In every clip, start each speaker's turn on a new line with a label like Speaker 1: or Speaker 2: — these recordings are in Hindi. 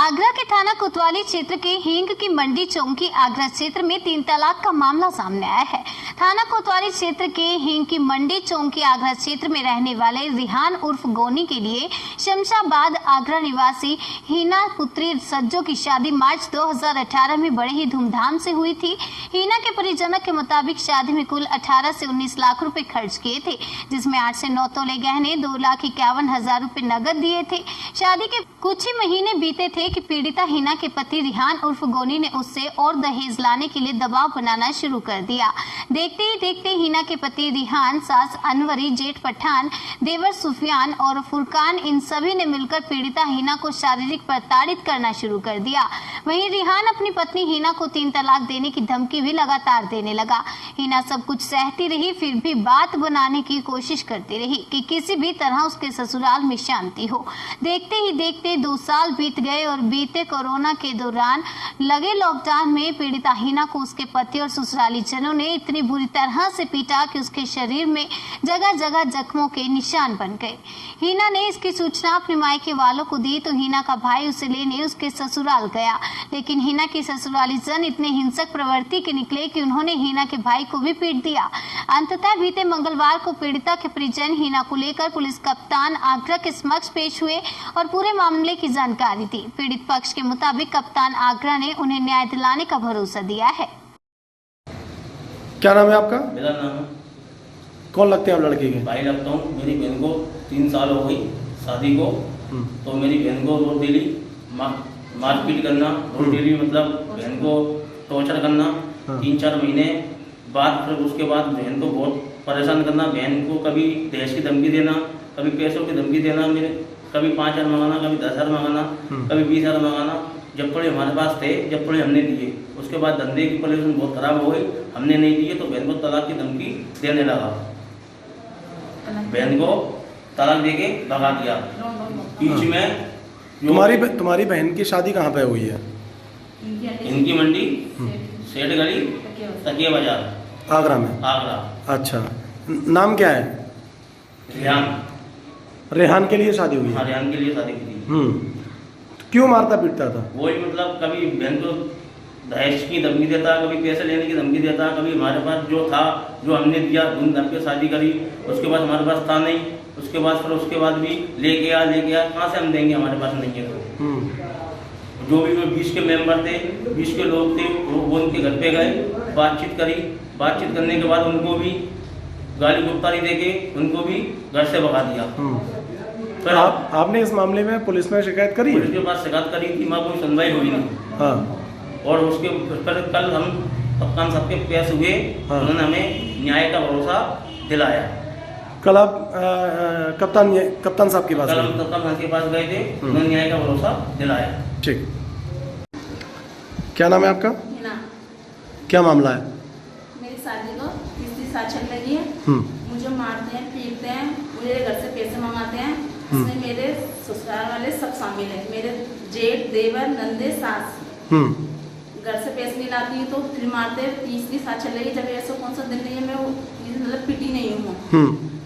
Speaker 1: आगरा के थाना कोतवाली क्षेत्र के हींग की मंडी चौकी आगरा क्षेत्र में 3 तलाक का मामला सामने आया है। थाना कोतवाली क्षेत्र के हींग की मंडी चौकी आगरा क्षेत्र में रहने वाले रिहान उर्फ गोनी के लिए शमशाबाद आगरा निवासी हीना पुत्री सज्जो की शादी मार्च 2018 में बड़े ही धूमधाम से हुई थी। हीना के परिजनों के मुताबिक शादी में कुल 18 से 19 लाख रुपए खर्च किए थे, जिसमें 8 से 9 तोले गहने, 2,51,000 रुपए नगद दिए थे। शादी के कुछ ही महीने बीते थे कि पीड़िता हीना के पति रिहान उर्फ गोनी ने उससे और दहेज लाने के लिए दबाव बनाना शुरू कर दिया। देखते ही देखते हीना के पति रिहान, सास अनवरी, जेठ पठान, देवर सुफियान और फुरकान, इन सभी ने मिलकर पीड़िता हीना को शारीरिक प्रताड़ित करना शुरू कर दिया। वहीं रिहान अपनी पत्नी हीना को 3 तलाक देने की धमकी भी लगातार देने लगा। हीना सब कुछ सहती रही, फिर भी बात बनाने की कोशिश करती रही कि किसी भी तरह उसके ससुराल में शांति हो। देखते ही देखते 2 साल बीत गए और बीते कोरोना के दौरान लगे लॉकडाउन में पीड़िता हीना को उसके पति और ससुराली जनों ने इतनी बुरी तरह से पीटा कि उसके शरीर में जगह जगह जख्मों के निशान बन गए। हीना ने इसकी सूचना अपने मायके वालों को दी तो हीना का भाई उसे लेने उसके ससुराल गया, लेकिन हीना के ससुराली जन इतने हिंसक प्रवृत्ति के निकले कि उन्होंने हीना के भाई को भी पीट दिया। अंततः बीते मंगलवार को पीड़िता के परिजन हीना को लेकर पुलिस कप्तान आगरा के समक्ष पेश हुए और पूरे मामले की जानकारी दी। पीड़ित पक्ष के मुताबिक कप्तान आगरा ने उन्हें न्याय दिलाने का भरोसा दिया है।
Speaker 2: क्या नाम है आपका?
Speaker 3: मेरा नाम
Speaker 2: कौन लगते हैं आप लड़की के?
Speaker 3: भाई लगता हूँ। मेरी बहन को 3 साल हो गई शादी को, तो मेरी बहन को रोज डेली मारपीट करना, रोज डेली मतलब बहन को टॉर्चर करना। 3-4 महीने बाद फिर उसके बाद बहन को बहुत परेशान करना। बहन को कभी दहेज की धमकी देना, कभी पैसों की धमकी देना, मेरे कभी 5,000 मंगाना, कभी 10,000 मंगाना, कभी 20,000 मंगाना। जब थोड़े हमारे पास थे, जब थोड़े हमने दिए, उसके बाद धंधे की पोजीशन बहुत खराब हो गई, हमने नहीं दिए तो बहन को तलाक की धमकी देने लगा। बहन को तलाक देके भगा दिया। बीच में
Speaker 2: तुम्हारी बहन की शादी कहाँ पे हुई है?
Speaker 3: इनकी मंडी सेठ गली तकिया बाजार
Speaker 2: आगरा में।
Speaker 3: आगरा।
Speaker 2: अच्छा, नाम क्या है?
Speaker 3: रेहान।
Speaker 2: रेहान के लिए शादी हुई है?
Speaker 3: हाँ, रेहान के लिए शादी की थी।
Speaker 2: क्यों मारता पीटता था?
Speaker 3: वही मतलब कभी बहन को दहेज की धमकी देता, कभी पैसे लेने की धमकी देता, कभी हमारे पास जो था, जो हमने दिया, धूमधाम के शादी करी, उसके बाद हमारे पास था नहीं, उसके बाद भी लेके आ कहाँ से हम देंगे, हमारे पास नहीं है। तो जो भी वो 20 के मेंबर थे, 20 के लोग थे, वो उनके घर पे गए, बातचीत करी। बातचीत करने के बाद उनको भी गाली गुप्तारी देके उनको भी घर से भगा दिया।
Speaker 2: तो आपने इस मामले में पुलिस में शिकायत करी?
Speaker 3: पुलिस के पास शिकायत करी थी, वहाँ कोई सुनवाई हुई नहीं।
Speaker 2: हाँ। और
Speaker 3: उसके कल हम कप्तान साहब के पेश हुए। हाँ। उन्होंने हमें न्याय का भरोसा दिलाया।
Speaker 2: कल आप कप्तान साहब के पास?
Speaker 3: कल हम कप्तान साहब के पास गए थे, उन्होंने न्याय का भरोसा दिलाया।
Speaker 2: ठीक। क्या नाम है आपका? क्या मामला है?
Speaker 4: मेरी शादी को 30 साल चल रही है। मुझे मारते हैं, पीटते हैं, मुझे घर से पैसे मंगाते हैं। इसमें मेरे ससुराल वाले सब शामिल हैं, मेरे जेठ, देवर, नंदे, सास। घर से पैसे नहीं लाती हूँ तो फिर मारते हैं। 30 साल चल रही है। जब ऐसा कौन सा दिन नहीं है मैं मतलब पिटी नहीं हूँ।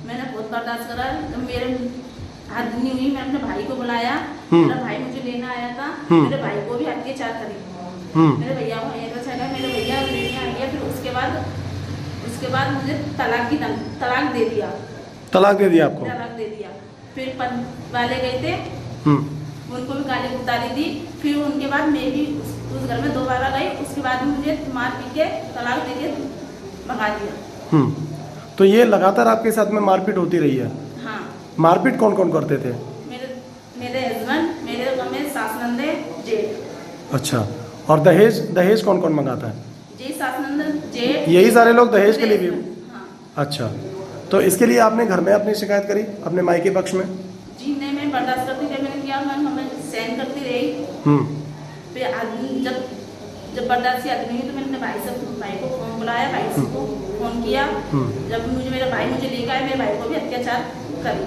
Speaker 4: मैंने बहुत बर्दाश्त करा। जब मेरे हद नहीं हुई, मैं अपने भाई को बुलाया। मेरा भाई मुझे लेना आया था। मेरे भाई को भी अत्याचार करी। मेरे भैया को मेरे भैया लेने आ गया। फिर उसके बाद मुझे तलाक दे दिया।
Speaker 2: तलाक दे दिया आपको?
Speaker 4: तलाक दे दिया। फिर पंच वाले गए थे, उनको भी गाली गुप्तारी दी। फिर उनके बाद मैं भी उस घर में दोबारा गई। उसके बाद मुझे मार पीट के तलाक दे के भगा दिया।
Speaker 2: तो ये लगातार आपके साथ में मारपीट होती रही है?
Speaker 4: हाँ।
Speaker 2: मारपीट कौन कौन करते थे?
Speaker 4: मेरे हस्बैंड, मेरे सास, नंदे, जेठ।
Speaker 2: अच्छा, और दहेज कौन कौन मंगाता है?
Speaker 4: जी, सास, नंदे, जेठ।
Speaker 2: यही सारे लोग दहेज के लिए भी?
Speaker 4: हाँ। अच्छा,
Speaker 2: तो इसके लिए आपने घर में अपनी शिकायत करी अपने मायके पक्ष में?
Speaker 4: जी नहीं, मैं बर्दाश्त करती रही। मैंने किया, मैं सहन करती रही। फिर जब बर्दाश्त की आदमी हुई तो मैंने अपने भाई को फोन बुलाया, भाई को फोन किया। जब मेरे भाई मुझे लेकर आए, मेरे भाई को भी अत्याचार करी।